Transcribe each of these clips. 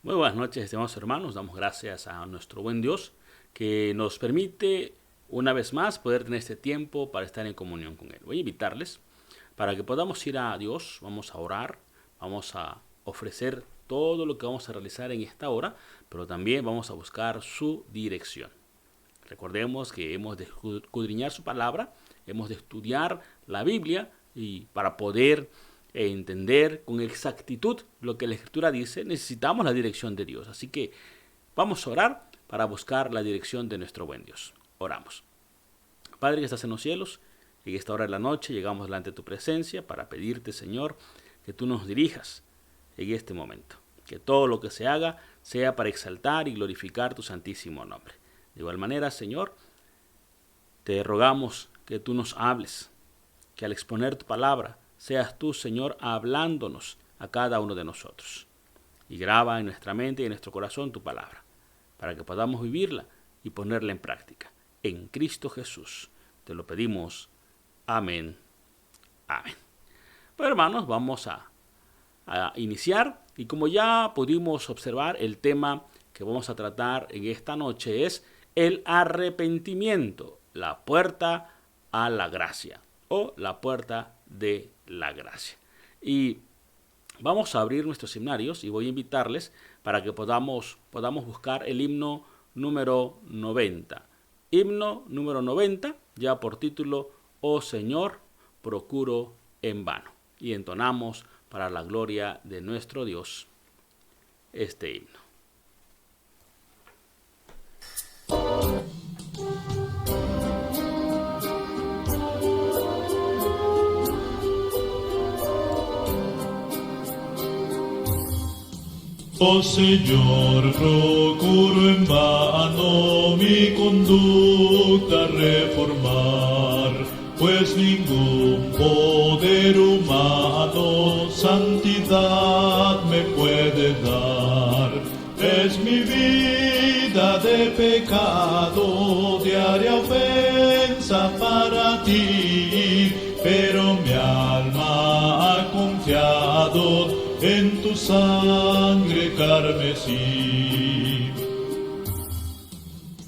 Muy buenas noches, estimados hermanos. Damos gracias a nuestro buen Dios que nos permite una vez más poder tener este tiempo para estar en comunión con Él. Voy a invitarles para que podamos ir a Dios. Vamos a orar, vamos a ofrecer todo lo que vamos a realizar en esta hora, pero también vamos a buscar su dirección. Recordemos que hemos de escudriñar su palabra, hemos de estudiar la Biblia y para poder entender con exactitud lo que la Escritura dice, necesitamos la dirección de Dios. Así que vamos a orar para buscar la dirección de nuestro buen Dios. Oramos. Padre que estás en los cielos, en esta hora de la noche llegamos delante de tu presencia para pedirte, Señor, que tú nos dirijas en este momento. Que todo lo que se haga sea para exaltar y glorificar tu santísimo nombre. De igual manera, Señor, te rogamos que tú nos hables, que al exponer tu palabra, seas tú, Señor, hablándonos a cada uno de nosotros. Y graba en nuestra mente y en nuestro corazón tu palabra, para que podamos vivirla y ponerla en práctica. En Cristo Jesús te lo pedimos. Amén. Amén. Pues hermanos, vamos a iniciar. Y como ya pudimos observar, el tema que vamos a tratar en esta noche es el arrepentimiento, la puerta a la gracia o la puerta de la gracia. Y vamos a abrir nuestros himnarios y voy a invitarles para que podamos buscar el himno número 90. Himno número 90, ya por título, Oh Señor, procuro en vano. Y entonamos para la gloria de nuestro Dios este himno. Oh Señor, procuro en vano mi conducta reformar, pues ningún poder humano santidad me puede dar. Es mi vida de pecado, diaria ofensa para ti, pero mi alma ha confiado en tu sangre carmesí.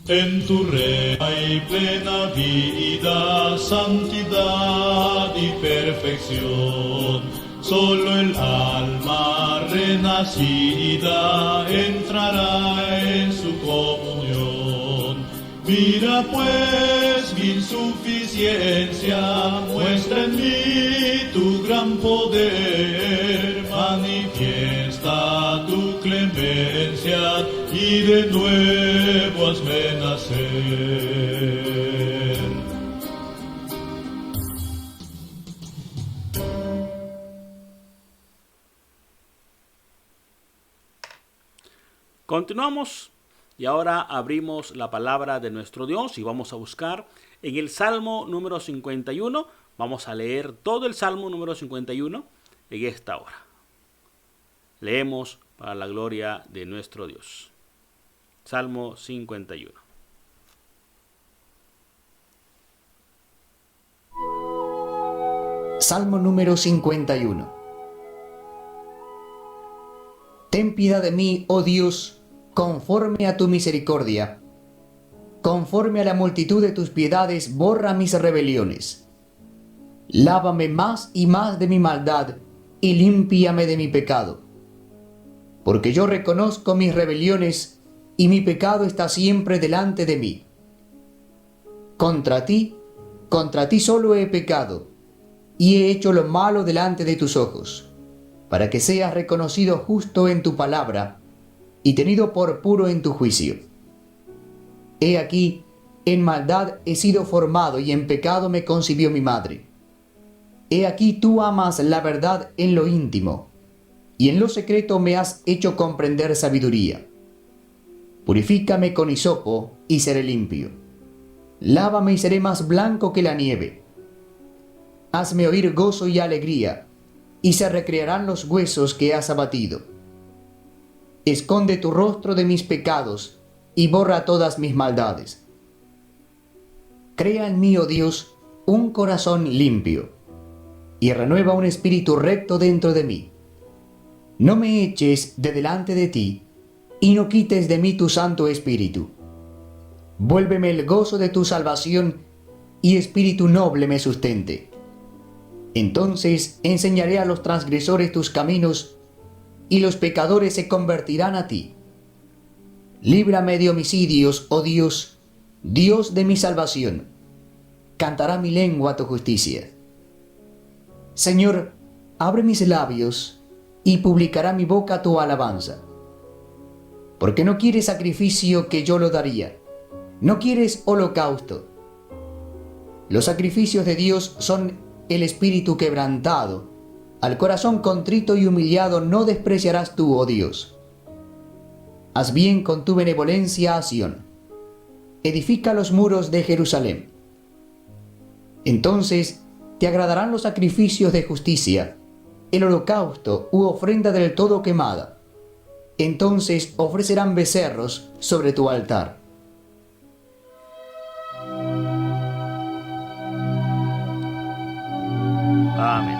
En tu reina y plena vida, santidad y perfección, solo el alma renacida entrará en su comunión. Mira pues mi insuficiencia, muestra en mí tu gran poder, manifiesta tu clemencia y de nuevo hazme nacer. Continuamos y ahora abrimos la palabra de nuestro Dios y vamos a buscar en el Salmo número 51. Vamos a leer todo el Salmo número 51 en esta hora. Leemos para la gloria de nuestro Dios. Salmo 51. Salmo número 51. Ten piedad de mí, oh Dios, conforme a tu misericordia. Conforme a la multitud de tus piedades, borra mis rebeliones. Lávame más y más de mi maldad, y límpiame de mi pecado. Porque yo reconozco mis rebeliones, y mi pecado está siempre delante de mí. Contra ti solo he pecado, y he hecho lo malo delante de tus ojos, para que seas reconocido justo en tu palabra, y tenido por puro en tu juicio. He aquí, en maldad he sido formado, y en pecado me concibió mi madre. He aquí tú amas la verdad en lo íntimo, y en lo secreto me has hecho comprender sabiduría. Purifícame con hisopo, y seré limpio. Lávame y seré más blanco que la nieve. Hazme oír gozo y alegría, y se recrearán los huesos que has abatido. Esconde tu rostro de mis pecados, y borra todas mis maldades. Crea en mí, oh Dios, un corazón limpio, y renueva un espíritu recto dentro de mí. No me eches de delante de ti, y no quites de mí tu Santo Espíritu. Vuélveme el gozo de tu salvación, y espíritu noble me sustente. Entonces enseñaré a los transgresores tus caminos, y los pecadores se convertirán a ti. Líbrame de homicidios, oh Dios, Dios de mi salvación. Cantará mi lengua tu justicia. Señor, abre mis labios, y publicará mi boca tu alabanza. Porque no quieres sacrificio que yo lo daría, no quieres holocausto. Los sacrificios de Dios son el espíritu quebrantado. Al corazón contrito y humillado no despreciarás tú, oh Dios. Haz bien con tu benevolencia a Sión. Edifica los muros de Jerusalén. Entonces te agradarán los sacrificios de justicia, el holocausto u ofrenda del todo quemada. Entonces ofrecerán becerros sobre tu altar. Amén.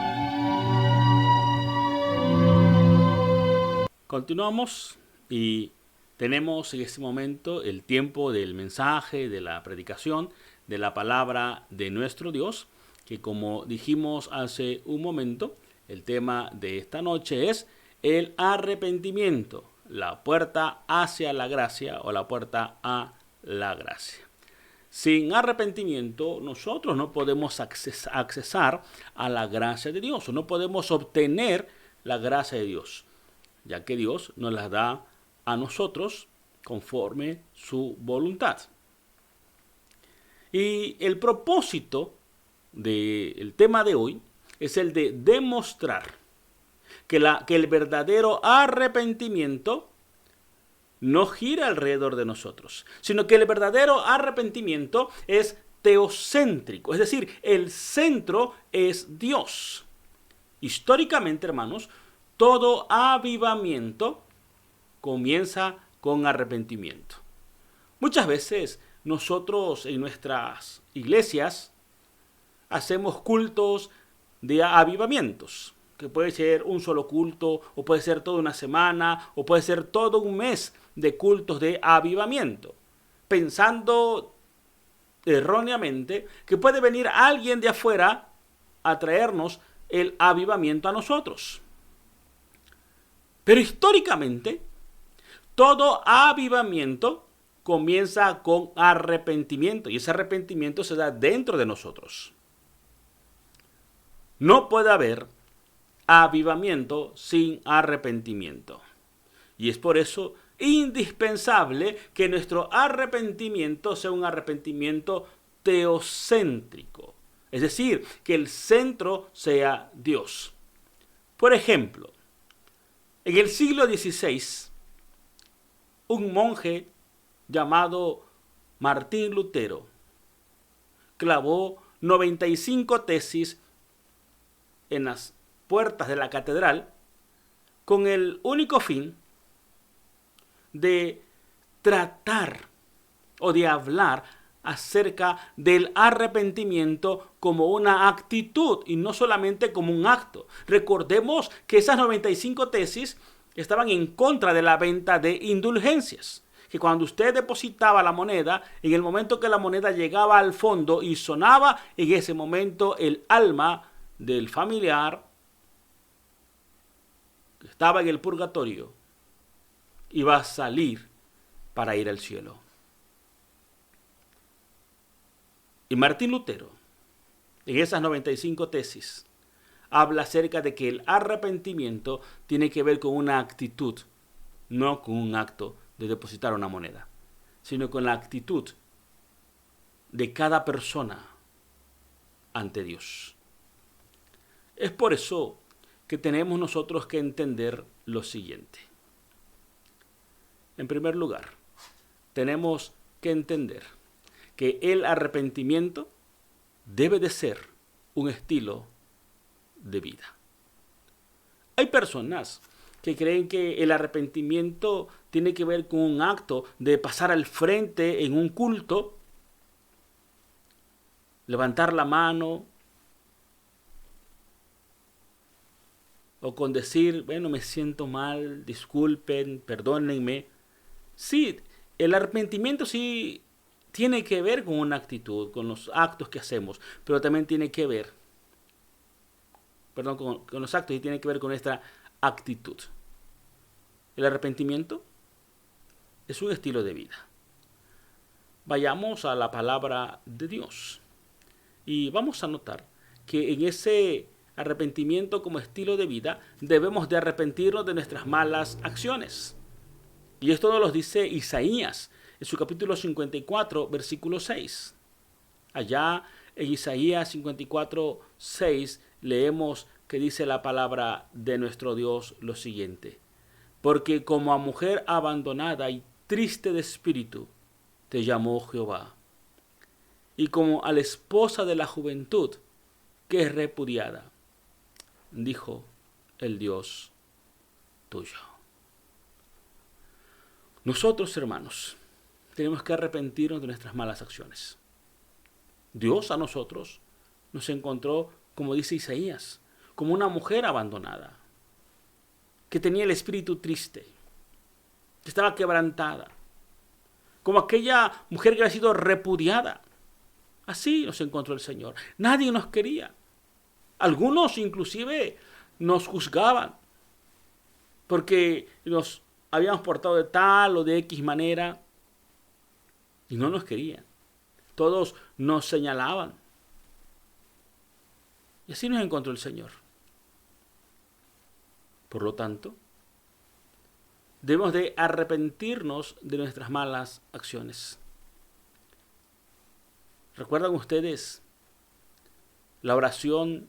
Continuamos y tenemos en este momento el tiempo del mensaje, de la predicación, de la palabra de nuestro Dios, que como dijimos hace un momento, el tema de esta noche es el arrepentimiento, la puerta hacia la gracia o la puerta a la gracia. Sin arrepentimiento nosotros no podemos accesar a la gracia de Dios, o no podemos obtener la gracia de Dios, ya que Dios nos la da a nosotros conforme su voluntad. Y el propósito del tema de hoy es el de demostrar que el verdadero arrepentimiento no gira alrededor de nosotros, sino que el verdadero arrepentimiento es teocéntrico, es decir, el centro es Dios. Históricamente, hermanos, todo avivamiento comienza con arrepentimiento. Muchas veces nosotros en nuestras iglesias hacemos cultos de avivamientos, que puede ser un solo culto, o puede ser toda una semana, o puede ser todo un mes de cultos de avivamiento, pensando erróneamente que puede venir alguien de afuera a traernos el avivamiento a nosotros. Pero históricamente, todo avivamiento comienza con arrepentimiento, y ese arrepentimiento se da dentro de nosotros. No puede haber avivamiento sin arrepentimiento. Y es por eso indispensable que nuestro arrepentimiento sea un arrepentimiento teocéntrico. Es decir, que el centro sea Dios. Por ejemplo, en el siglo XVI, un monje llamado Martín Lutero clavó 95 tesis en las puertas de la catedral con el único fin de tratar o de hablar acerca del arrepentimiento como una actitud y no solamente como un acto. Recordemos que esas 95 tesis estaban en contra de la venta de indulgencias, que cuando usted depositaba la moneda, en el momento que la moneda llegaba al fondo y sonaba, en ese momento el alma del familiar que estaba en el purgatorio iba a salir para ir al cielo. Y Martín Lutero, en esas 95 tesis, habla acerca de que el arrepentimiento tiene que ver con una actitud, no con un acto de depositar una moneda, sino con la actitud de cada persona ante Dios. Es por eso que tenemos nosotros que entender lo siguiente. En primer lugar, tenemos que entender que el arrepentimiento debe de ser un estilo de vida. Hay personas que creen que el arrepentimiento tiene que ver con un acto de pasar al frente en un culto, levantar la mano, o con decir, bueno, me siento mal, disculpen, perdónenme, Sí, el arrepentimiento sí tiene que ver con una actitud, con los actos que hacemos, pero también tiene que ver, perdón, con los actos y tiene que ver con nuestra actitud. El arrepentimiento es un estilo de vida. Vayamos a la palabra de Dios y vamos a notar que en ese arrepentimiento como estilo de vida debemos de arrepentirnos de nuestras malas acciones. Y esto nos lo dice Isaías en su capítulo 54, versículo 6. Allá en Isaías 54, 6 leemos que dice la palabra de nuestro Dios lo siguiente: porque como a mujer abandonada y triste de espíritu te llamó Jehová, y como a la esposa de la juventud que es repudiada, dijo el Dios tuyo. Nosotros, hermanos, tenemos que arrepentirnos de nuestras malas acciones. Dios a nosotros nos encontró, como dice Isaías, como una mujer abandonada, que tenía el espíritu triste, que estaba quebrantada, como aquella mujer que había sido repudiada. Así nos encontró el Señor. Nadie nos quería. Algunos inclusive nos juzgaban porque nos habíamos portado de tal o de X manera y no nos querían. Todos nos señalaban. Y así nos encontró el Señor. Por lo tanto, debemos de arrepentirnos de nuestras malas acciones. ¿Recuerdan ustedes la oración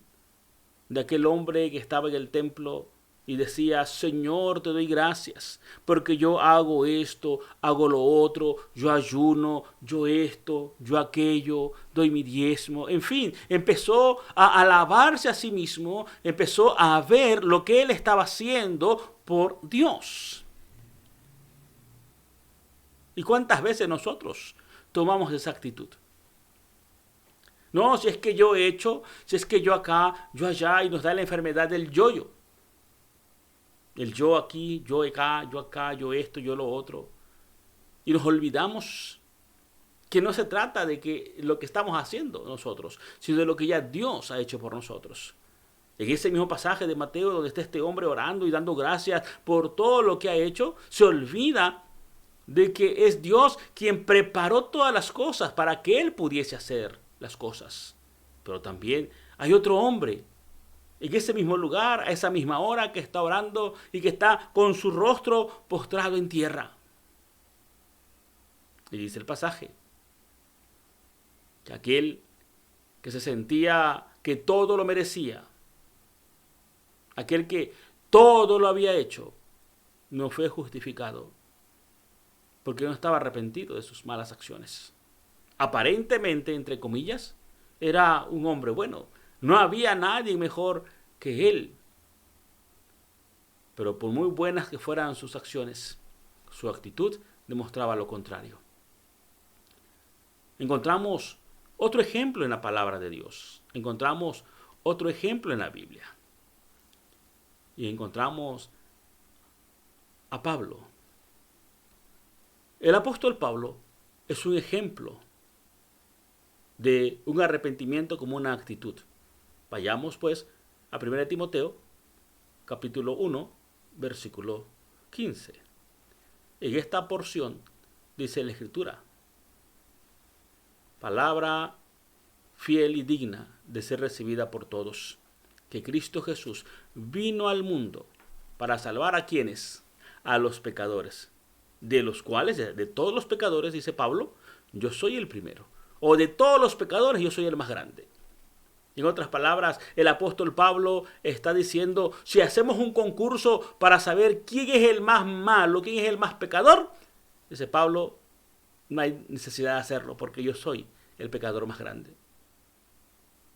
de aquel hombre que estaba en el templo y decía: Señor, te doy gracias, porque yo hago esto, hago lo otro, yo ayuno, yo esto, yo aquello, doy mi diezmo? En fin, empezó a alabarse a sí mismo, empezó a ver lo que él estaba haciendo por Dios. ¿Y cuántas veces nosotros tomamos esa actitud? No, si es que yo he hecho, si es que yo acá, yo allá, y nos da la enfermedad del yo-yo. El yo aquí, yo acá, yo esto, yo lo otro. Y nos olvidamos que no se trata de que lo que estamos haciendo nosotros, sino de lo que ya Dios ha hecho por nosotros. En ese mismo pasaje de Mateo, donde está este hombre orando y dando gracias por todo lo que ha hecho, se olvida de que es Dios quien preparó todas las cosas para que él pudiese hacer las cosas. Pero también hay otro hombre en ese mismo lugar, a esa misma hora, que está orando y que está con su rostro postrado en tierra. Y dice el pasaje que aquel que se sentía que todo lo merecía, aquel que todo lo había hecho, no fue justificado porque no estaba arrepentido de sus malas acciones. Aparentemente, entre comillas, era un hombre bueno. No había nadie mejor que él. Pero por muy buenas que fueran sus acciones, su actitud demostraba lo contrario. Encontramos otro ejemplo en la palabra de Dios. Encontramos otro ejemplo en la Biblia. Y encontramos a Pablo. El apóstol Pablo es un ejemplo de un arrepentimiento como una actitud. Vayamos pues a 1 Timoteo, capítulo 1, versículo 15. En esta porción dice la Escritura: palabra fiel y digna de ser recibida por todos, que Cristo Jesús vino al mundo para salvar a quienes, a los pecadores, de los cuales, de todos los pecadores, dice Pablo, yo soy el primero. O de todos los pecadores, yo soy el más grande. En otras palabras, el apóstol Pablo está diciendo: si hacemos un concurso para saber quién es el más malo, quién es el más pecador, dice Pablo, no hay necesidad de hacerlo, porque yo soy el pecador más grande.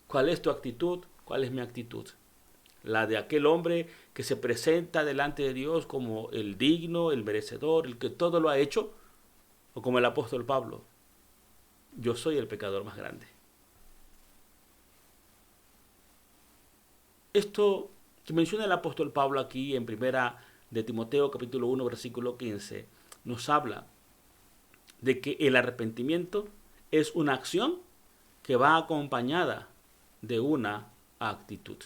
¿Cuál es tu actitud? ¿Cuál es mi actitud? La de aquel hombre que se presenta delante de Dios como el digno, el merecedor, el que todo lo ha hecho, o como el apóstol Pablo: yo soy el pecador más grande. Esto que menciona el apóstol Pablo aquí en 1 de Timoteo capítulo 1 versículo 15 nos habla de que el arrepentimiento es una acción que va acompañada de una actitud.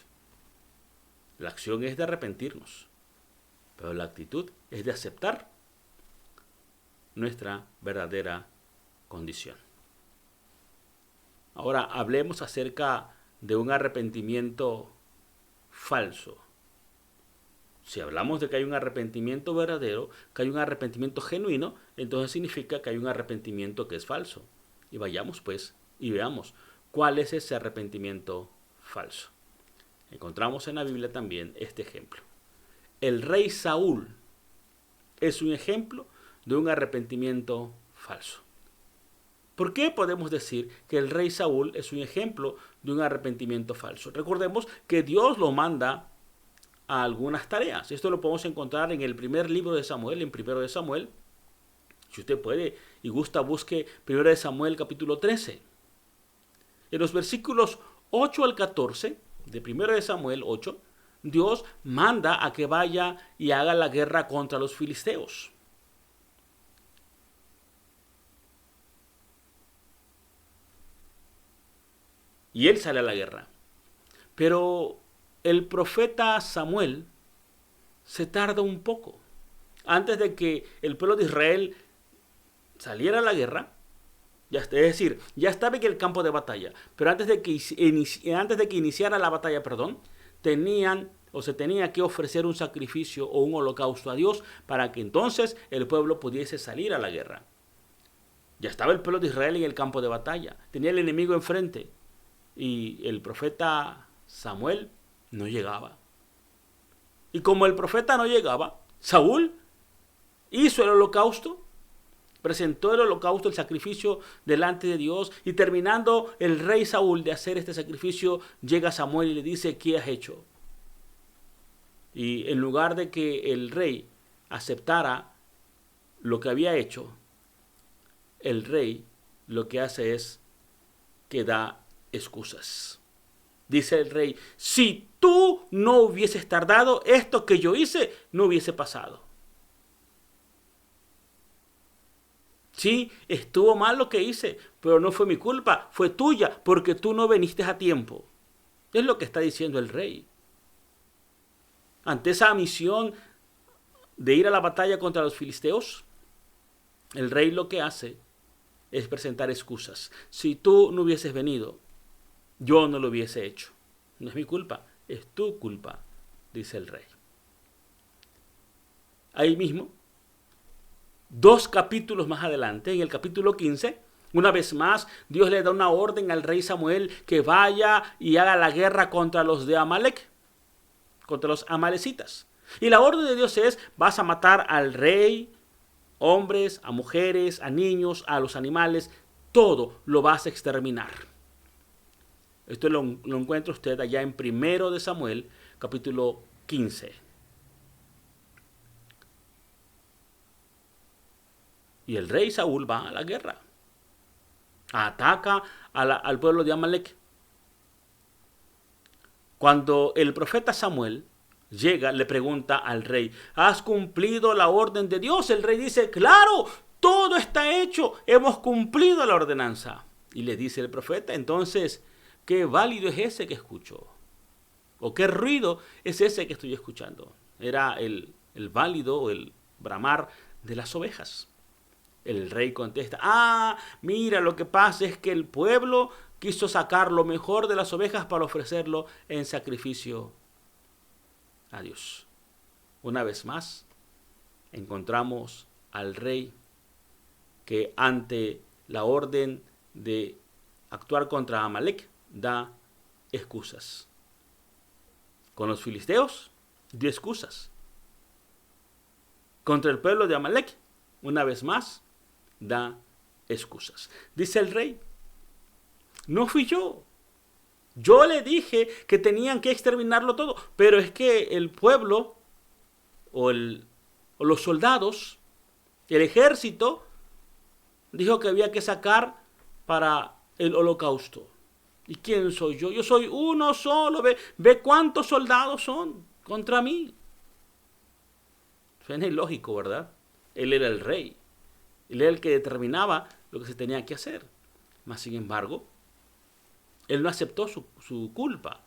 La acción es de arrepentirnos, pero la actitud es de aceptar nuestra verdadera condición. Ahora hablemos acerca de un arrepentimiento falso. Si hablamos de que hay un arrepentimiento verdadero, que hay un arrepentimiento genuino, entonces significa que hay un arrepentimiento que es falso. Y vayamos pues y veamos cuál es ese arrepentimiento falso. Encontramos en la Biblia también este ejemplo. El rey Saúl es un ejemplo de un arrepentimiento falso. ¿Por qué podemos decir que el rey Saúl es un ejemplo de un arrepentimiento falso? Recordemos que Dios lo manda a algunas tareas. Esto lo podemos encontrar en el primer libro de Samuel, en 1 de Samuel. Si usted puede y gusta, busque 1 de Samuel capítulo 13. En los versículos 8 al 14 de 1 de Samuel 8, Dios manda a que vaya y haga la guerra contra los filisteos. Y él sale a la guerra. Pero el profeta Samuel se tarda un poco. Antes de que el pueblo de Israel saliera a la guerra, es decir, ya estaba en el campo de batalla, pero antes de que iniciara la batalla, se tenía que ofrecer un sacrificio o un holocausto a Dios para que entonces el pueblo pudiese salir a la guerra. Ya estaba el pueblo de Israel en el campo de batalla, tenía el enemigo enfrente y el profeta Samuel no llegaba. Y como el profeta no llegaba, Saúl hizo el holocausto, presentó el holocausto, el sacrificio delante de Dios, y terminando el rey Saúl de hacer este sacrificio, llega Samuel y le dice: ¿qué has hecho? Y en lugar de que el rey aceptara lo que había hecho, el rey lo que hace es que da excusas. Dice el rey: si tú no hubieses tardado, esto que yo hice no hubiese pasado. Sí, estuvo mal lo que hice, pero no fue mi culpa, fue tuya, porque tú no viniste a tiempo. Es lo que está diciendo el rey. Ante esa misión de ir a la batalla contra los filisteos, el rey lo que hace es presentar excusas. Si tú no hubieses venido, yo no lo hubiese hecho. No es mi culpa, es tu culpa, dice el rey. Ahí mismo, 2 capítulos más adelante, en el capítulo 15, una vez más, Dios le da una orden al rey Samuel que vaya y haga la guerra contra los de Amalek, contra los amalecitas. Y la orden de Dios es: vas a matar al rey, hombres, a mujeres, a niños, a los animales, todo lo vas a exterminar. Esto lo encuentra usted allá en 1 de Samuel, capítulo 15. Y el rey Saúl va a la guerra. Ataca al pueblo de Amalek. Cuando el profeta Samuel llega, le pregunta al rey: ¿has cumplido la orden de Dios? El rey dice: claro, todo está hecho, hemos cumplido la ordenanza. Y le dice el profeta: entonces, ¿qué válido es ese que escucho? ¿O qué ruido es ese que estoy escuchando? Era el válido o el bramar de las ovejas. El rey contesta: mira, lo que pasa es que el pueblo quiso sacar lo mejor de las ovejas para ofrecerlo en sacrificio a Dios. Una vez más, encontramos al rey que ante la orden de actuar contra Amalek da excusas. Con los filisteos dio excusas. Contra el pueblo de Amalek, una vez más, da excusas. Dice el rey: no fui yo. Yo le dije que tenían que exterminarlo todo, pero es que el pueblo o los soldados, el ejército, dijo que había que sacar para el holocausto. ¿Y quién soy yo? Yo soy uno solo. Ve cuántos soldados son contra mí. Suena ilógico, ¿verdad? Él era el rey. Él era el que determinaba lo que se tenía que hacer. Mas, sin embargo, él no aceptó su culpa.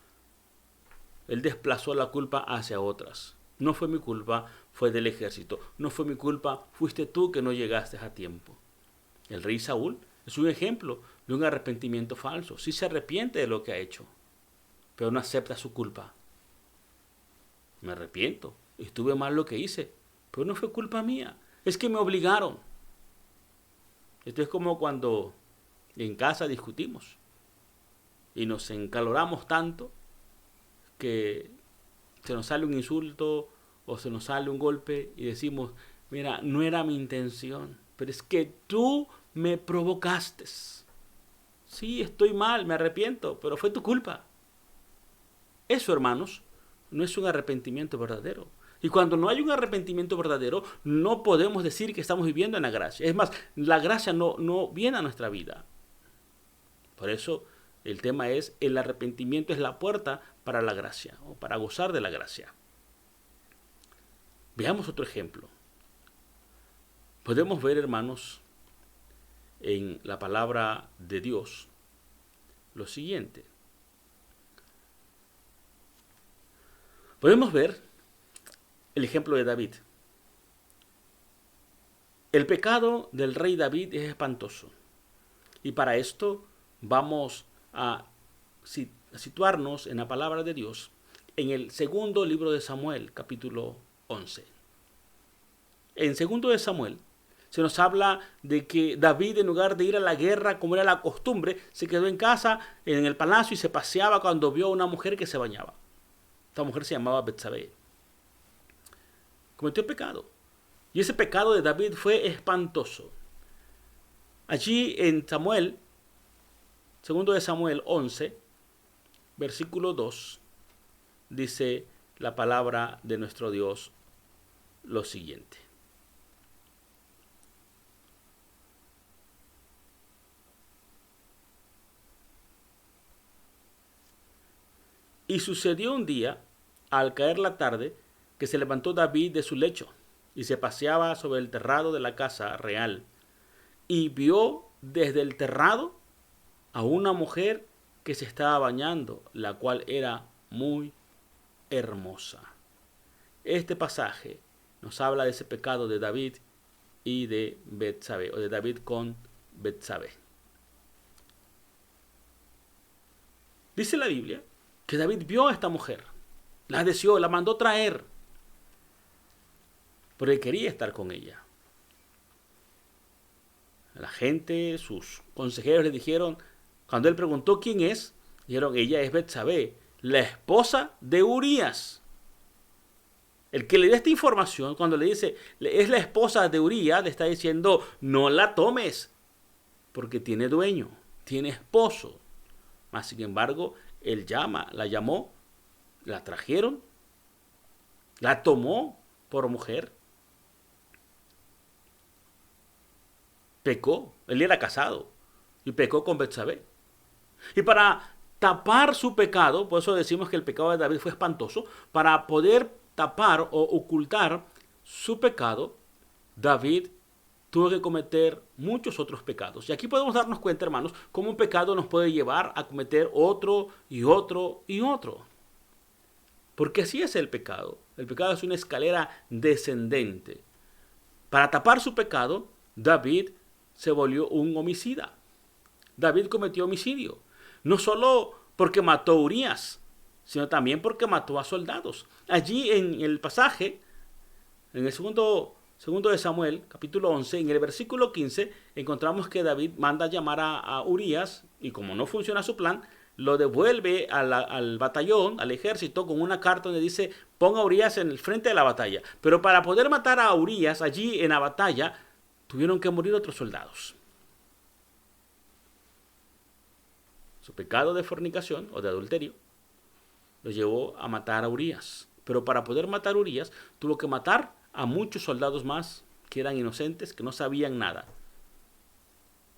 Él desplazó la culpa hacia otras. No fue mi culpa, fue del ejército. No fue mi culpa, fuiste tú que no llegaste a tiempo. El rey Saúl es un ejemplo de un arrepentimiento falso. Sí se arrepiente de lo que ha hecho, pero no acepta su culpa. Me arrepiento, estuve mal lo que hice, pero no fue culpa mía. Es que me obligaron. Esto es como cuando en casa discutimos y nos encaloramos tanto que se nos sale un insulto o se nos sale un golpe y decimos, mira, no era mi intención, pero es que tú me provocaste. Sí, estoy mal, me arrepiento, pero fue tu culpa. Eso, hermanos, no es un arrepentimiento verdadero. Y cuando no hay un arrepentimiento verdadero, no podemos decir que estamos viviendo en la gracia. Es más, la gracia no viene a nuestra vida. Por eso el tema es, el arrepentimiento es la puerta para la gracia o para gozar de la gracia. Veamos otro ejemplo. Podemos ver, hermanos, en la palabra de Dios lo siguiente. Podemos ver el ejemplo de David. El pecado del rey David es espantoso. Y para esto vamos a situarnos en la palabra de Dios en el segundo libro de Samuel, capítulo 11. En segundo de Samuel se nos habla de que David, en lugar de ir a la guerra como era la costumbre, se quedó en casa, en el palacio, y se paseaba cuando vio a una mujer que se bañaba. Esta mujer se llamaba Betsabé. Cometió pecado. Y ese pecado de David fue espantoso. Allí en Samuel, segundo de Samuel 11, versículo 2, dice la palabra de nuestro Dios lo siguiente. Y sucedió un día, al caer la tarde, que se levantó David de su lecho y se paseaba sobre el terrado de la casa real, y vio desde el terrado a una mujer que se estaba bañando, la cual era muy hermosa. Este pasaje nos habla de ese pecado de David y de Betsabé, o de David con Betsabé. Dice la Biblia que David vio a esta mujer, la deseó, la mandó traer, porque quería estar con ella. La gente, sus consejeros le dijeron, cuando él preguntó quién es, dijeron, ella es Betsabé, la esposa de Urías. El que le da esta información, cuando le dice, es la esposa de Urías, le está diciendo, no la tomes, porque tiene dueño, tiene esposo. Mas, sin embargo, él la llamó, la trajeron, la tomó por mujer. Pecó, él era casado y pecó con Betsabé. Y para tapar su pecado, por eso decimos que el pecado de David fue espantoso, para poder tapar o ocultar su pecado, David tuvo que cometer muchos otros pecados. Y aquí podemos darnos cuenta, hermanos, cómo un pecado nos puede llevar a cometer otro y otro y otro. Porque así es el pecado. El pecado es una escalera descendente. Para tapar su pecado, David se volvió un homicida. David cometió homicidio. No solo porque mató a Urías, sino también porque mató a soldados. Allí en el pasaje, en el segundo de Samuel, capítulo 11, en el versículo 15, encontramos que David manda llamar a Urías, y como no funciona su plan, lo devuelve al batallón, al ejército, con una carta donde dice, ponga a Urías en el frente de la batalla. Pero para poder matar a Urías allí en la batalla, tuvieron que morir otros soldados. Su pecado de fornicación o de adulterio lo llevó a matar a Urías. Pero para poder matar a Urías, tuvo que matar a muchos soldados más que eran inocentes, que no sabían nada.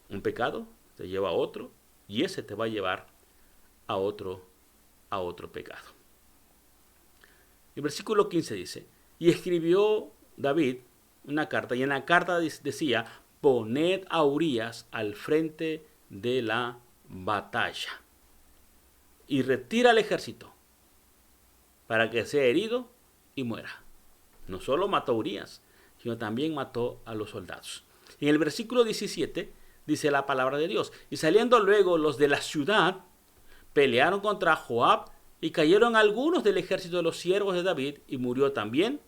Un pecado te lleva a otro, y ese te va a llevar a otro pecado. El versículo 15 dice, y escribió David una carta y en la carta decía: poned a Urías al frente de la batalla y retira al ejército para que sea herido y muera. No solo mató a Urías, sino también mató a los soldados. En el versículo 17 dice la palabra de Dios: y saliendo luego los de la ciudad, pelearon contra Joab y cayeron algunos del ejército de los siervos de David y murió también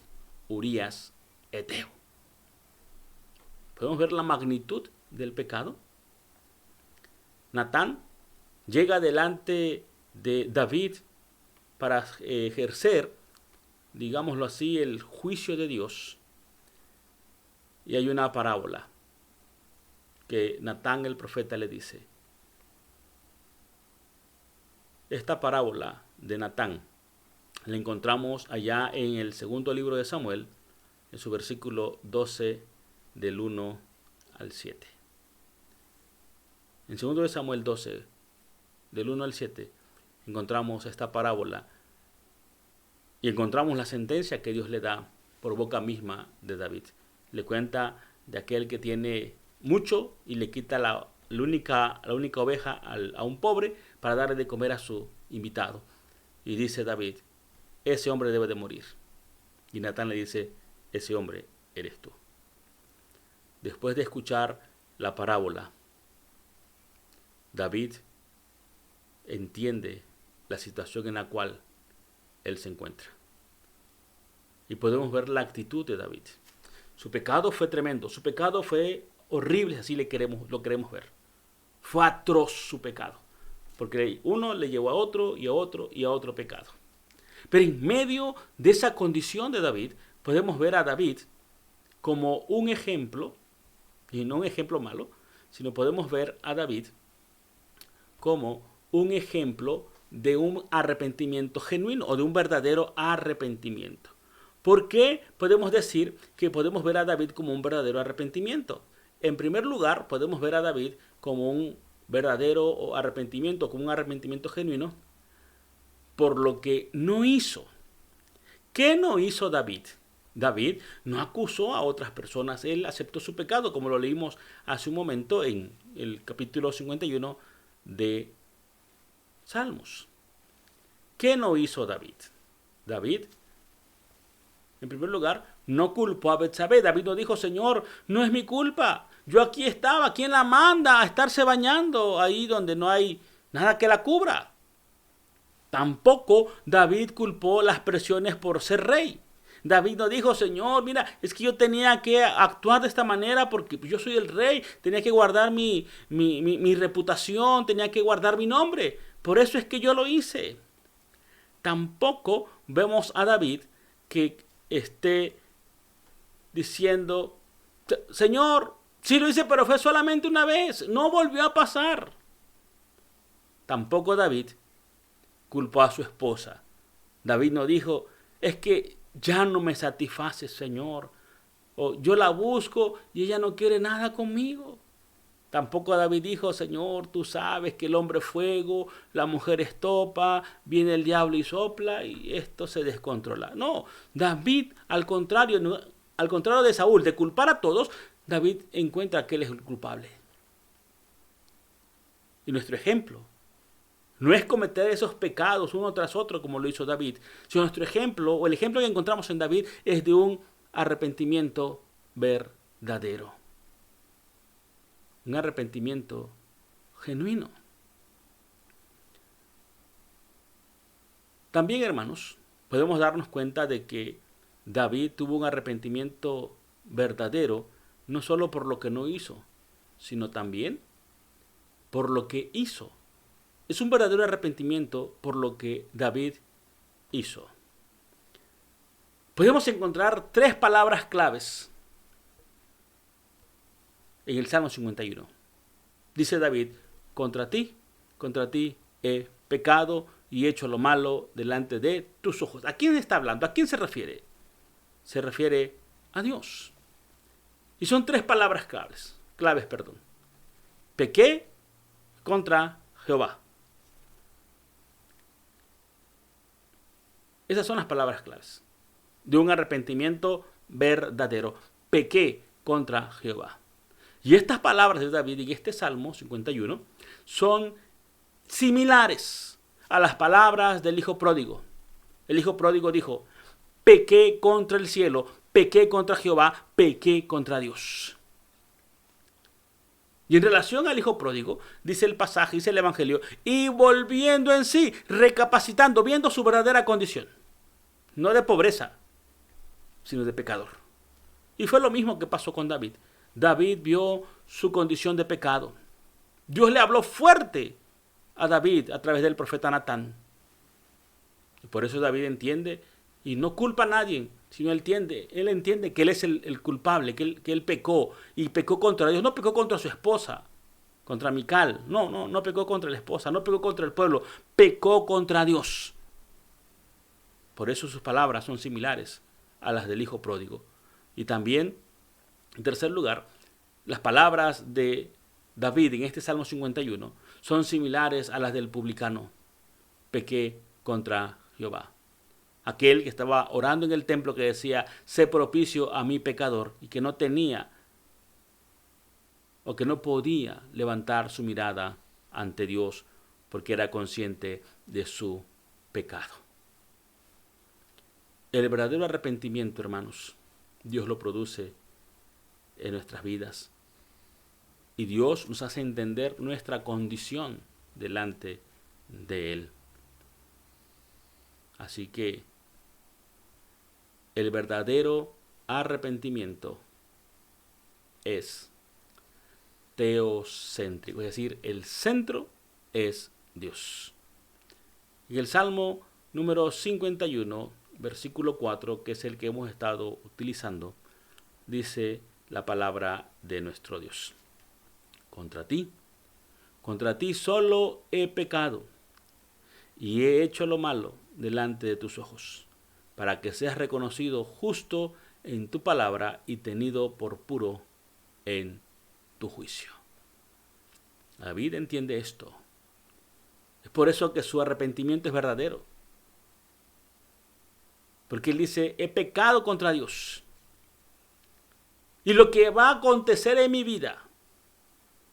Urías eteo. ¿Podemos ver la magnitud del pecado? Natán llega delante de David para ejercer, digámoslo así, el juicio de Dios. Y hay una parábola que Natán el profeta le dice. Esta parábola de Natán la encontramos allá en el segundo libro de Samuel, en su versículo 12, del 1 al 7. En segundo de Samuel 12, del 1 al 7, encontramos esta parábola y encontramos la sentencia que Dios le da por boca misma de David. Le cuenta de aquel que tiene mucho y le quita la única oveja a un pobre para darle de comer a su invitado. Y dice David: ese hombre debe de morir. Y Natán le dice: ese hombre eres tú. Después de escuchar la parábola, David entiende la situación en la cual él se encuentra. Y podemos ver la actitud de David. Su pecado fue tremendo, su pecado fue horrible, así lo queremos ver. Fue atroz su pecado, porque uno le llevó a otro y a otro y a otro pecado. Pero en medio de esa condición de David, podemos ver a David como un ejemplo, y no un ejemplo malo, sino podemos ver a David como un ejemplo de un arrepentimiento genuino o de un verdadero arrepentimiento. ¿Por qué podemos decir que podemos ver a David como un verdadero arrepentimiento? En primer lugar, podemos ver a David como un verdadero arrepentimiento, como un arrepentimiento genuino, por lo que no hizo. ¿Qué no hizo David? David no acusó a otras personas, él aceptó su pecado, como lo leímos hace un momento en el capítulo 51 de Salmos. ¿Qué no hizo David? David, en primer lugar, no culpó a Betsabé. David no dijo: Señor, no es mi culpa, yo aquí estaba, ¿quién la manda a estarse bañando ahí donde no hay nada que la cubra? Tampoco David culpó las presiones por ser rey. David no dijo: Señor, mira, es que yo tenía que actuar de esta manera porque yo soy el rey, tenía que guardar mi reputación, tenía que guardar mi nombre, por eso es que yo lo hice. Tampoco vemos a David que esté diciendo: Señor, sí lo hice, pero fue solamente una vez, no volvió a pasar. Tampoco David culpó a su esposa. David no dijo: es que ya no me satisface, Señor, o yo la busco y ella no quiere nada conmigo. Tampoco David dijo: Señor, tú sabes que el hombre es fuego, la mujer es topa, viene el diablo y sopla y esto se descontrola. No, David, al contrario de Saúl, de culpar a todos, David encuentra que él es el culpable. Y nuestro ejemplo no es cometer esos pecados uno tras otro como lo hizo David, sino nuestro ejemplo, o el ejemplo que encontramos en David, es de un arrepentimiento verdadero. Un arrepentimiento genuino. También, hermanos, podemos darnos cuenta de que David tuvo un arrepentimiento verdadero, no solo por lo que no hizo, sino también por lo que hizo. Es un verdadero arrepentimiento por lo que David hizo. Podemos encontrar 3 palabras claves en el Salmo 51. Dice David: contra ti he pecado y hecho lo malo delante de tus ojos. ¿A quién está hablando? ¿A quién se refiere? Se refiere a Dios. Y son 3 palabras claves. Pequé contra Jehová. Esas son las palabras claves de un arrepentimiento verdadero. pequé contra Jehová. Y estas palabras de David en este Salmo 51 son similares a las palabras del hijo pródigo. El hijo pródigo dijo: pequé contra el cielo, pequé contra Jehová, pequé contra Dios. Y en relación al hijo pródigo, dice el pasaje, dice el evangelio, y volviendo en sí, recapacitando, viendo su verdadera condición, no de pobreza, sino de pecador. Y fue lo mismo que pasó con David. David vio su condición de pecado. Dios le habló fuerte a David a través del profeta Natán. Y por eso David entiende y no culpa a nadie, sino él entiende que él es el culpable, que él pecó y pecó contra Dios. No pecó contra su esposa, contra Mical. No pecó contra la esposa, no pecó contra el pueblo, pecó contra Dios. Por eso sus palabras son similares a las del hijo pródigo. Y también, en tercer lugar, las palabras de David en este Salmo 51 son similares a las del publicano. Pequé contra Jehová. Aquel que estaba orando en el templo que decía: sé propicio a mi pecador, y que no tenía o que no podía levantar su mirada ante Dios porque era consciente de su pecado. El verdadero arrepentimiento, hermanos, Dios lo produce en nuestras vidas. Y Dios nos hace entender nuestra condición delante de Él. Así que el verdadero arrepentimiento es teocéntrico, es decir, el centro es Dios. En el Salmo número 51, versículo 4, que es el que hemos estado utilizando, dice la palabra de nuestro Dios: contra ti solo he pecado y he hecho lo malo delante de tus ojos, para que seas reconocido justo en tu palabra y tenido por puro en tu juicio. David entiende esto. Es por eso que su arrepentimiento es verdadero. Porque él dice: he pecado contra Dios. Y lo que va a acontecer en mi vida,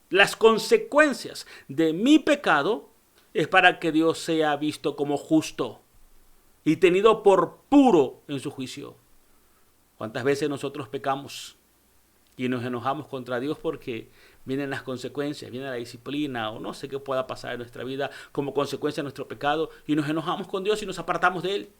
las consecuencias de mi pecado, es para que Dios sea visto como justo y tenido por puro en su juicio. ¿Cuántas veces nosotros pecamos y nos enojamos contra Dios porque vienen las consecuencias, viene la disciplina o no sé qué pueda pasar en nuestra vida como consecuencia de nuestro pecado, y nos enojamos con Dios y nos apartamos de Él?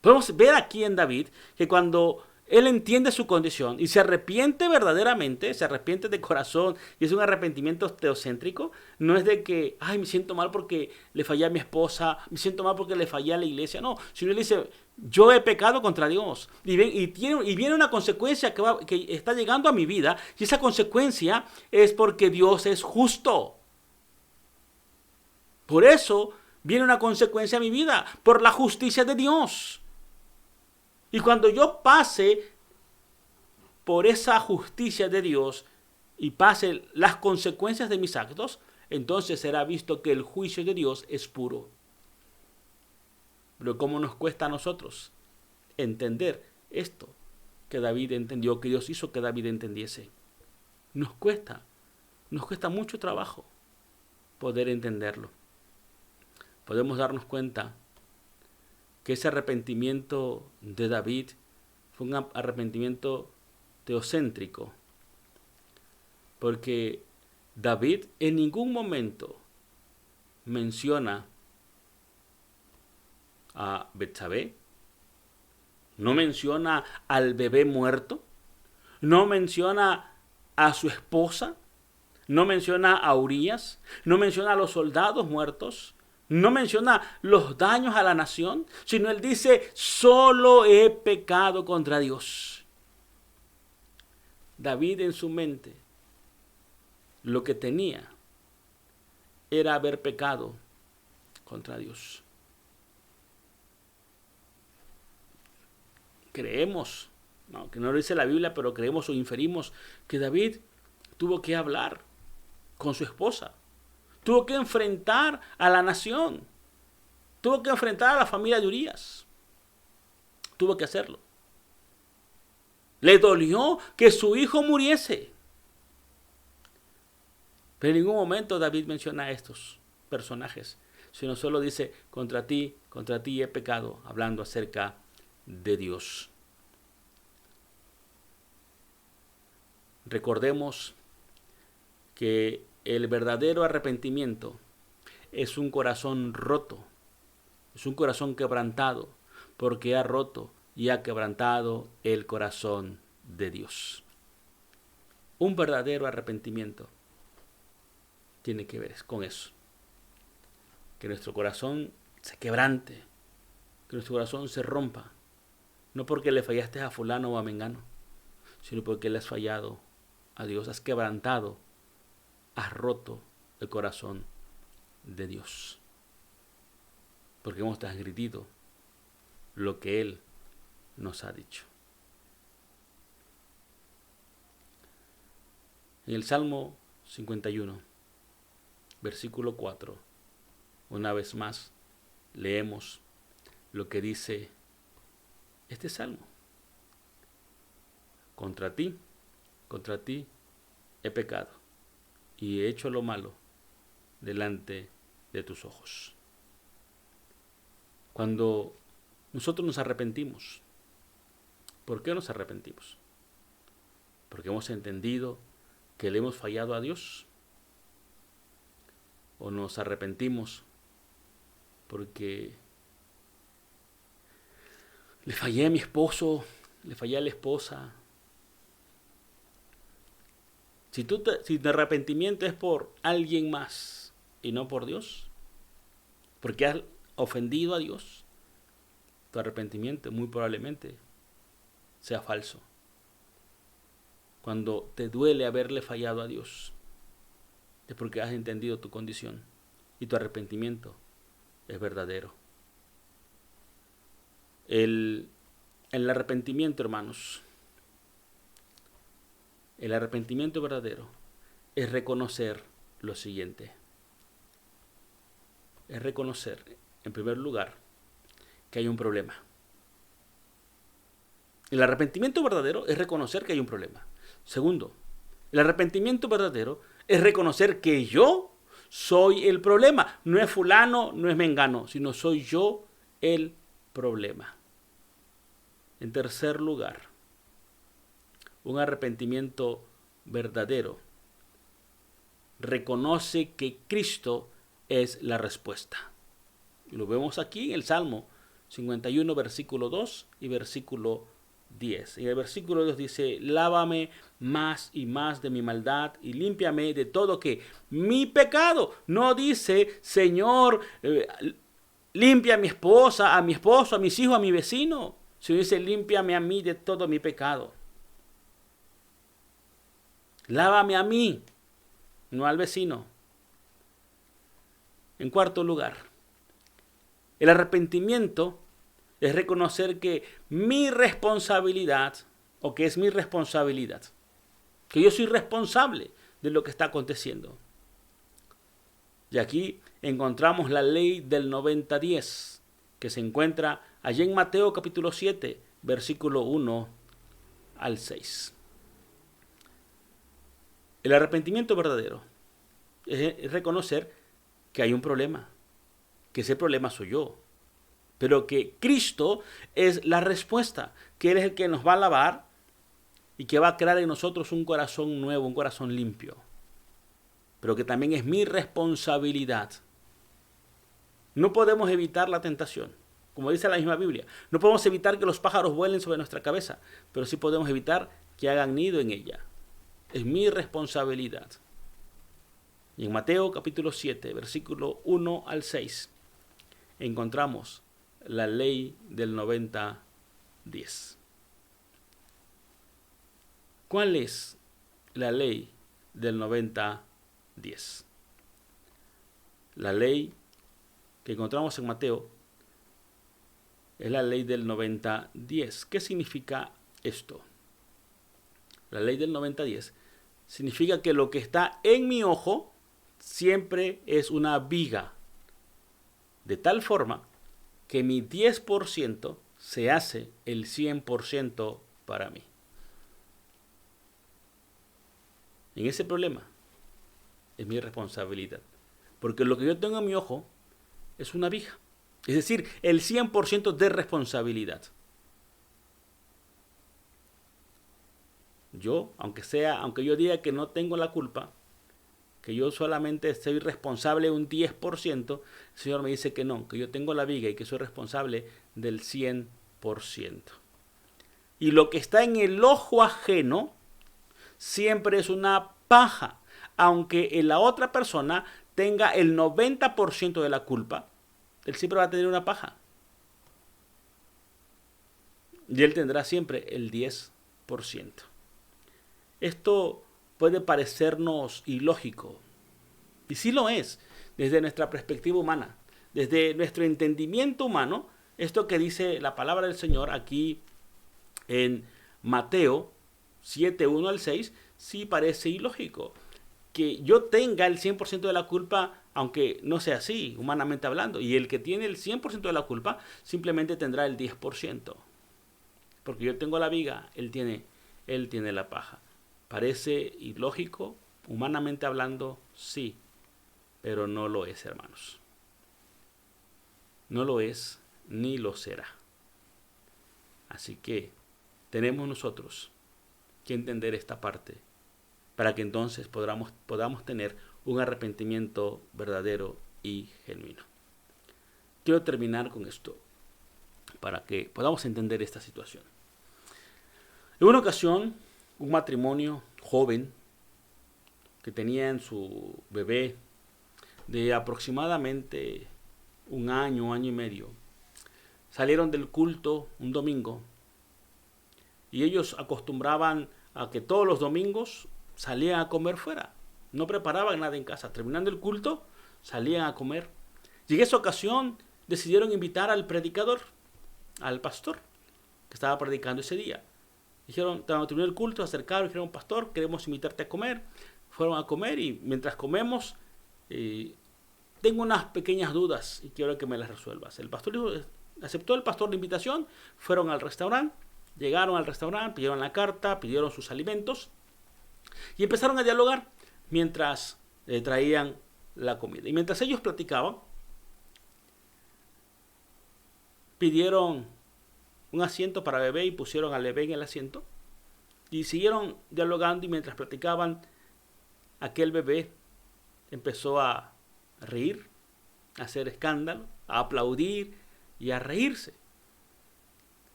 Podemos ver aquí en David que cuando él entiende su condición y se arrepiente verdaderamente, se arrepiente de corazón, y es un arrepentimiento teocéntrico, no es de que, me siento mal porque le fallé a mi esposa, me siento mal porque le fallé a la iglesia, no, sino él dice: yo he pecado contra Dios, y viene una consecuencia que está llegando a mi vida, y esa consecuencia es porque Dios es justo. Por eso viene una consecuencia a mi vida, por la justicia de Dios. Y cuando yo pase por esa justicia de Dios y pase las consecuencias de mis actos, entonces será visto que el juicio de Dios es puro. Pero ¿cómo nos cuesta a nosotros entender esto que David entendió, que Dios hizo que David entendiese? Nos cuesta mucho trabajo poder entenderlo. Podemos darnos cuenta que ese arrepentimiento de David fue un arrepentimiento teocéntrico, porque David en ningún momento menciona a Betsabé, no menciona al bebé muerto, no menciona a su esposa, no menciona a Urías, no menciona a los soldados muertos, no menciona los daños a la nación, sino él dice: solo he pecado contra Dios. David en su mente lo que tenía era haber pecado contra Dios. Creemos, que no lo dice la Biblia, pero creemos o inferimos que David tuvo que hablar con su esposa. Tuvo que enfrentar a la nación. Tuvo que enfrentar a la familia de Urías. Tuvo que hacerlo. Le dolió que su hijo muriese. Pero en ningún momento David menciona a estos personajes, sino solo dice, contra ti he pecado, hablando acerca de Dios. Recordemos que el verdadero arrepentimiento es un corazón roto, es un corazón quebrantado, porque ha roto y ha quebrantado el corazón de Dios. Un verdadero arrepentimiento tiene que ver con eso. Que nuestro corazón se quebrante, que nuestro corazón se rompa, no porque le fallaste a fulano o a mengano, sino porque le has fallado a Dios, has quebrantado, has roto el corazón de Dios, porque hemos transgredido lo que Él nos ha dicho. En el Salmo 51, versículo 4, una vez más leemos lo que dice este salmo. Contra ti he pecado y he hecho lo malo delante de tus ojos. Cuando nosotros nos arrepentimos, ¿por qué nos arrepentimos? Porque hemos entendido que le hemos fallado a Dios. O nos arrepentimos porque le fallé a mi esposo, le fallé a la esposa. Si tu arrepentimiento es por alguien más y no por Dios, porque has ofendido a Dios, tu arrepentimiento muy probablemente sea falso. Cuando te duele haberle fallado a Dios, es porque has entendido tu condición y tu arrepentimiento es verdadero. El arrepentimiento, hermanos, el arrepentimiento verdadero es reconocer lo siguiente. Es reconocer, en primer lugar, que hay un problema. El arrepentimiento verdadero es reconocer que hay un problema. Segundo, el arrepentimiento verdadero es reconocer que yo soy el problema. No es fulano, no es mengano, sino soy yo el problema. En tercer lugar, un arrepentimiento verdadero reconoce que Cristo es la respuesta. Y lo vemos aquí en el Salmo 51, versículo 2 y versículo 10. En el versículo 2 dice, lávame más y más de mi maldad y límpiame de todo que mi pecado. No dice, Señor, limpia a mi esposa, a mi esposo, a mis hijos, a mi vecino. Sino dice, límpiame a mí de todo mi pecado. Lávame a mí, no al vecino. En cuarto lugar, el arrepentimiento es reconocer que mi responsabilidad, o que es mi responsabilidad, que yo soy responsable de lo que está aconteciendo. Y aquí encontramos la ley del 90-10, que se encuentra allí en Mateo capítulo 7, versículo 1 al 6. El arrepentimiento verdadero es reconocer que hay un problema, que ese problema soy yo, pero que Cristo es la respuesta, que Él es el que nos va a lavar y que va a crear en nosotros un corazón nuevo, un corazón limpio, pero que también es mi responsabilidad. No podemos evitar la tentación, como dice la misma Biblia. No podemos evitar que los pájaros vuelen sobre nuestra cabeza, pero sí podemos evitar que hagan nido en ella. Es mi responsabilidad. Y en Mateo capítulo 7, versículo 1 al 6, encontramos la ley del 90-10. ¿Cuál es la ley del 90-10? La ley que encontramos en Mateo es la ley del 90-10. ¿Qué significa esto? La ley del 90-10 significa que lo que está en mi ojo siempre es una viga, de tal forma que mi 10% se hace el 100% para mí. en ese problema es mi responsabilidad. Porque lo que yo tengo en mi ojo es una viga. Es decir, el 100% de responsabilidad. Yo, aunque yo diga que no tengo la culpa, que yo solamente soy responsable un 10%, el Señor me dice que no, que yo tengo la viga y que soy responsable del 100%. Y lo que está en el ojo ajeno siempre es una paja, aunque la otra persona tenga el 90% de la culpa, él siempre va a tener una paja. Y él tendrá siempre el 10%. Esto puede parecernos ilógico, y sí lo es, desde nuestra perspectiva humana, desde nuestro entendimiento humano. Esto que dice la palabra del Señor aquí en Mateo 7, 1 al 6, sí parece ilógico. Que yo tenga el 100% de la culpa, aunque no sea así, humanamente hablando, y el que tiene el 100% de la culpa simplemente tendrá el 10%. Porque yo tengo la viga, él tiene la paja. Parece ilógico, humanamente hablando, sí, pero no lo es, hermanos. No lo es, ni lo será. Así que tenemos nosotros que entender esta parte para que entonces podamos tener un arrepentimiento verdadero y genuino. Quiero terminar con esto para que podamos entender esta situación. En una ocasión, un matrimonio joven que tenía en su bebé de aproximadamente un año y medio, salieron del culto un domingo y ellos acostumbraban a que todos los domingos salían a comer fuera, no preparaban nada en casa. Terminando el culto, salían a comer. Y en esa ocasión decidieron invitar al predicador, al pastor, que estaba predicando ese día. Dijeron, cuando terminó el culto, se acercaron y dijeron, pastor, queremos invitarte a comer. Fueron a comer y mientras comemos, tengo unas pequeñas dudas y quiero que me las resuelvas. El pastor aceptó la invitación, fueron al restaurante, llegaron al restaurante, pidieron la carta, pidieron sus alimentos y empezaron a dialogar mientras traían la comida. Y mientras ellos platicaban, pidieron un asiento para bebé y pusieron al bebé en el asiento. Y siguieron dialogando y mientras platicaban, aquel bebé empezó a reír, a hacer escándalo, a aplaudir y a reírse.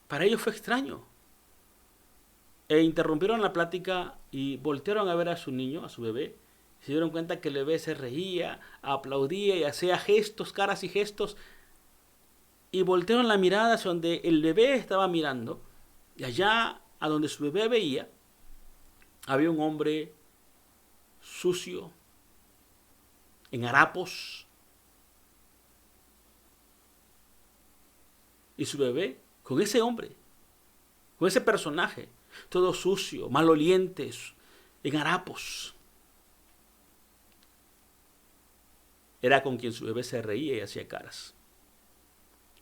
Para ellos fue extraño. E interrumpieron la plática y voltearon a ver a su niño, a su bebé. Se dieron cuenta que el bebé se reía, aplaudía y hacía gestos, caras y gestos. Y voltearon la mirada hacia donde el bebé estaba mirando. Y allá, a donde su bebé veía, había un hombre sucio, en harapos. Y su bebé, con ese hombre, con ese personaje, todo sucio, maloliente, en harapos, era con quien su bebé se reía y hacía caras.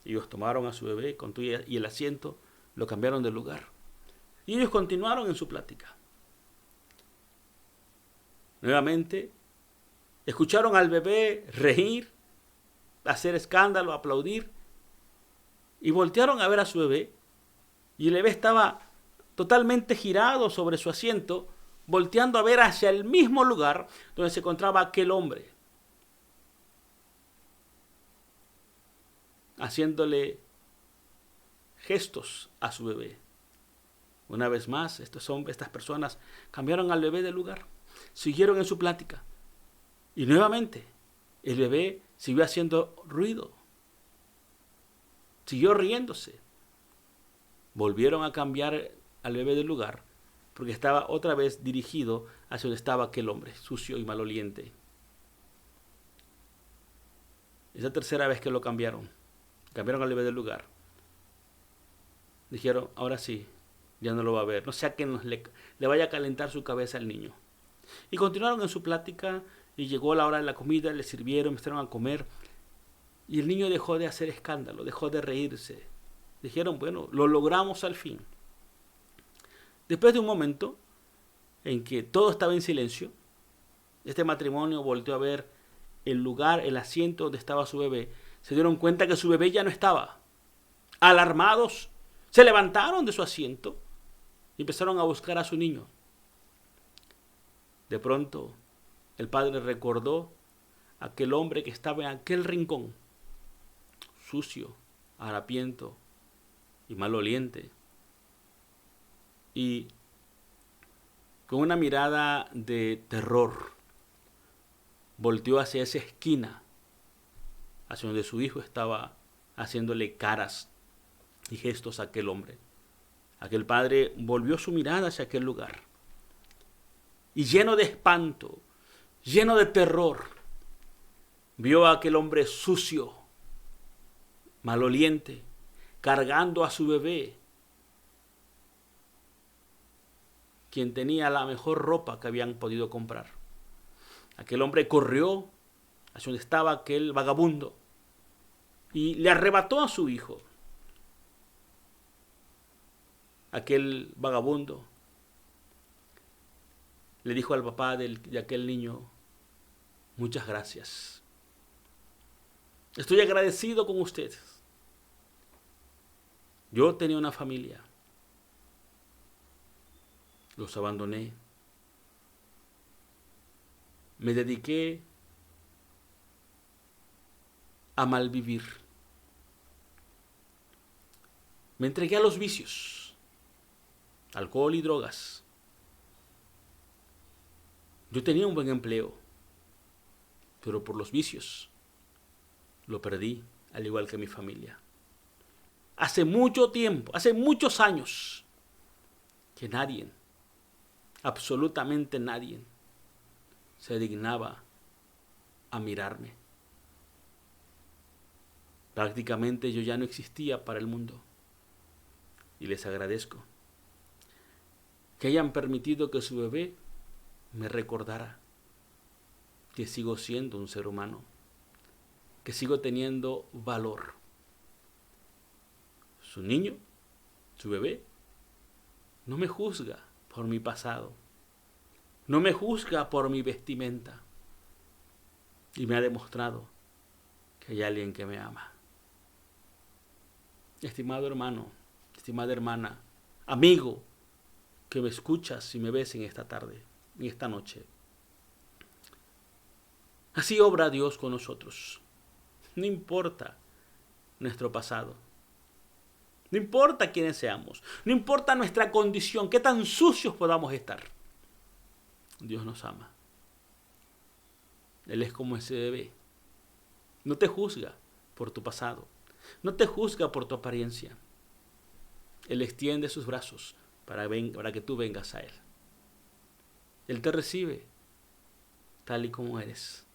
Ellos tomaron a su bebé con todo y el asiento, lo cambiaron de lugar. Y ellos continuaron en su plática. Nuevamente, escucharon al bebé reír, hacer escándalo, aplaudir, y voltearon a ver a su bebé, y el bebé estaba totalmente girado sobre su asiento, volteando a ver hacia el mismo lugar donde se encontraba aquel hombre, haciéndole gestos a su bebé. Una vez más, estas personas cambiaron al bebé de lugar, siguieron en su plática, y nuevamente el bebé siguió haciendo ruido, siguió riéndose. Volvieron a cambiar al bebé del lugar porque estaba otra vez dirigido hacia donde estaba aquel hombre sucio y maloliente. Es la tercera vez que lo cambiaron al bebé del lugar. Dijeron, ahora sí, ya no lo va a ver, no sea que le vaya a calentar su cabeza al niño. Y continuaron en su plática y llegó la hora de la comida, le sirvieron, empezaron a comer y el niño dejó de hacer escándalo, dejó de reírse. Dijeron, bueno, lo logramos al fin. Después de un momento, en que todo estaba en silencio, este matrimonio volteó a ver el lugar, el asiento donde estaba su bebé. Se dieron cuenta que su bebé ya no estaba. Alarmados, se levantaron de su asiento y empezaron a buscar a su niño. De pronto, el padre recordó a aquel hombre que estaba en aquel rincón, sucio, harapiento y maloliente. Y con una mirada de terror, volteó hacia esa esquina, hacia donde su hijo estaba haciéndole caras y gestos a aquel hombre. Aquel padre volvió su mirada hacia aquel lugar y lleno de espanto, lleno de terror, vio a aquel hombre sucio, maloliente, cargando a su bebé, quien tenía la mejor ropa que habían podido comprar. Aquel hombre corrió hacia donde estaba aquel vagabundo y le arrebató a su hijo. Aquel vagabundo le dijo al papá de aquel niño: muchas gracias. Estoy agradecido con ustedes. Yo tenía una familia. Los abandoné. Me dediqué a malvivir. Me entregué a los vicios, alcohol y drogas. Yo tenía un buen empleo, pero por los vicios lo perdí, al igual que mi familia. Hace mucho tiempo, hace muchos años, que nadie, absolutamente nadie, se dignaba a mirarme. Prácticamente yo ya no existía para el mundo. Y les agradezco que hayan permitido que su bebé me recordara que sigo siendo un ser humano, que sigo teniendo valor. Su niño, su bebé, no me juzga por mi pasado, no me juzga por mi vestimenta, y me ha demostrado que hay alguien que me ama. Estimado hermano, estimada hermana, amigo, que me escuchas y me ves en esta tarde, en esta noche. Así obra Dios con nosotros. No importa nuestro pasado. No importa quiénes seamos. No importa nuestra condición, qué tan sucios podamos estar. Dios nos ama. Él es como ese bebé. No te juzga por tu pasado. No te juzga por tu apariencia. Él extiende sus brazos para que tú vengas a Él. Él te recibe tal y como eres.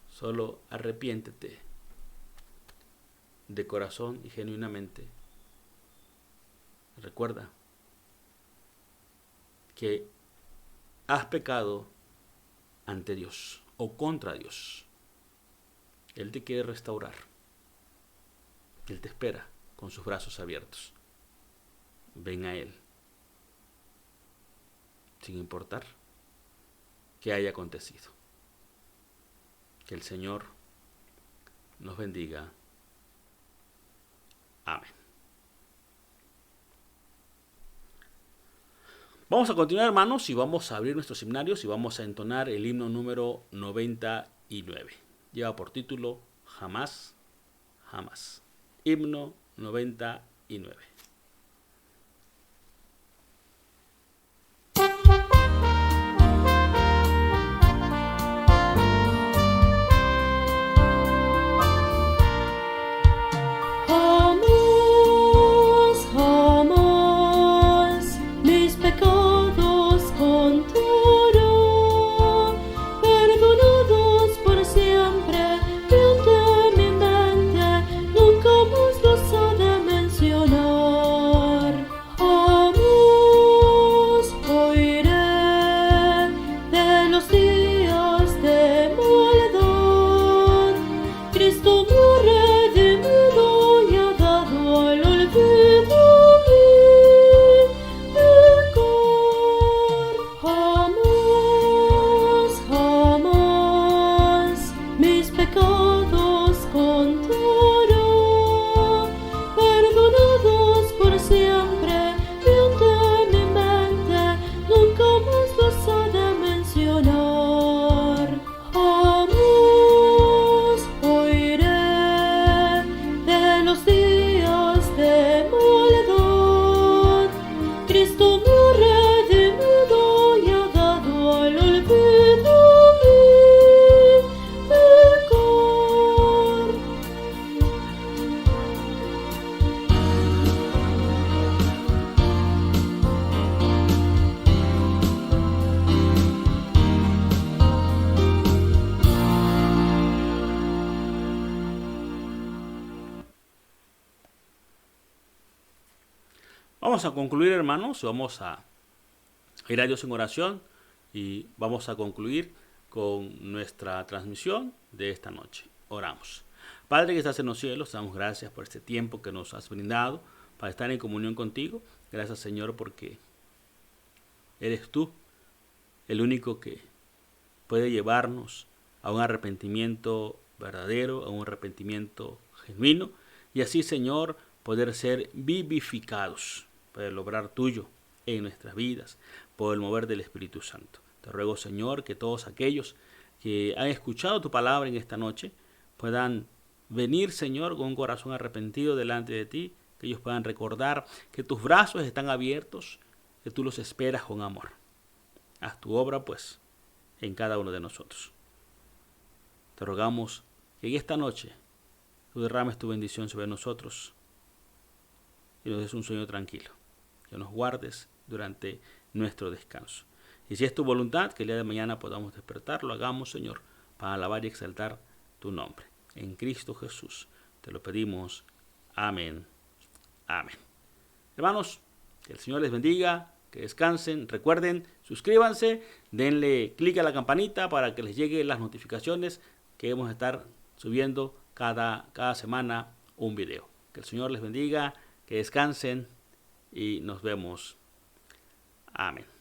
Solo arrepiéntete de corazón y genuinamente. Recuerda que has pecado ante Dios o contra Dios. Él te quiere restaurar. Él te espera con sus brazos abiertos. Ven a Él, sin importar qué haya acontecido. Que el Señor nos bendiga. Amén. Vamos a continuar, hermanos, y vamos a abrir nuestros himnarios y vamos a entonar el himno número 99. Lleva por título Jamás, jamás. Himno 99. Nunca más los ha de mencionar. pecados contará, perdonados por siempre, y ante mi mente nunca más los ha de mencionar. Jamás oiré de los días de maldad. Cristo me ha redimido y ha dado al olvido mi pecar. Vamos a concluir, hermanos, vamos a ir a Dios en oración y vamos a concluir con nuestra transmisión de esta noche. Oramos. Padre que estás en los cielos, te damos gracias por este tiempo que nos has brindado para estar en comunión contigo. Gracias, Señor, porque eres tú el único que puede llevarnos a un arrepentimiento verdadero, a un arrepentimiento genuino, y así, Señor, poder ser vivificados por el obrar tuyo en nuestras vidas, por el mover del Espíritu Santo. Te ruego, Señor, que todos aquellos que han escuchado tu palabra en esta noche puedan venir, Señor, con un corazón arrepentido delante de ti, que ellos puedan recordar que tus brazos están abiertos, que tú los esperas con amor. Haz tu obra, pues, en cada uno de nosotros. Te rogamos que en esta noche tú derrames tu bendición sobre nosotros y nos des un sueño tranquilo, que nos guardes durante nuestro descanso. Y si es tu voluntad que el día de mañana podamos despertar, lo hagamos, Señor, para alabar y exaltar tu nombre. En Cristo Jesús te lo pedimos. Amén. Amén. Hermanos, que el Señor les bendiga, que descansen. Recuerden, suscríbanse, denle clic a la campanita para que les lleguen las notificaciones que vamos a estar subiendo cada semana un video. Que el Señor les bendiga, que descansen y nos vemos. Amén.